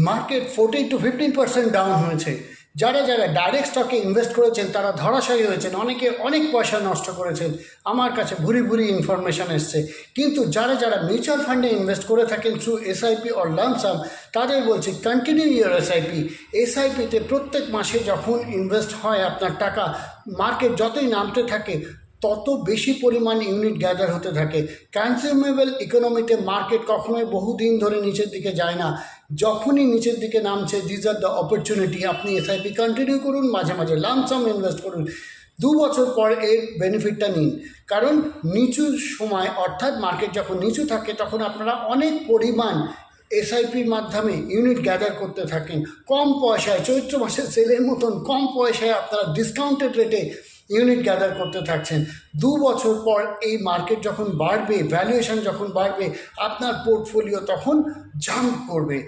Market 14 to 15% down হয়েছে। যারা যারা ডাইরেক্ট স্টকে ইনভেস্ট করেছেন তারা ধরাশায়ী হয়েছেন, অনেকে অনেক পয়সা নষ্ট করেছেন। আমার কাছে ভুরি ভুরি ইনফরমেশান এসছে। কিন্তু যারা যারা মিউচুয়াল ফান্ডে ইনভেস্ট করে থাকেন থ্রু এসআইপি অর লামসাম, তাদের বলছি কন্টিনিউ ইয়ার এসআইপি। এসআইপিতে প্রত্যেক মাসে যখন ইনভেস্ট হয় আপনার টাকা, মার্কেট যতই নামতে থাকে তত বেশি পরিমাণ ইউনিট গ্যাদার হতে থাকে। কনজিউমেবল ইকোনমিতে মার্কেট কখনোই বহুদিন ধরে নিচের দিকে যায় না। যখনই নিচের দিকে নামছে, দিস আর দ্য অপরচুনিটি। আপনি এসআইপি কন্টিনিউ করুন, মাঝে মাঝে লামসাম ইনভেস্ট করুন, 2 বছর পর এর বেনিফিটটা নিন। কারণ নিচু সময়, অর্থাৎ মার্কেট যখন নিচু থাকে, তখন আপনারা অনেক পরিমাণ এসআইপির মাধ্যমে ইউনিট গ্যাদার করতে থাকেন কম পয়সায়। চৈত্র মাসের সেলের মতন কম পয়সায় আপনারা ডিসকাউন্টেড রেটে ইউনিট গ্যাদার করতে থাকছেন। 2 বছর পর এই মার্কেট যখন বাড়বে, ভ্যালুয়েশন যখন বাড়বে, আপনার পোর্টফোলিও তখন জাম্প করবে।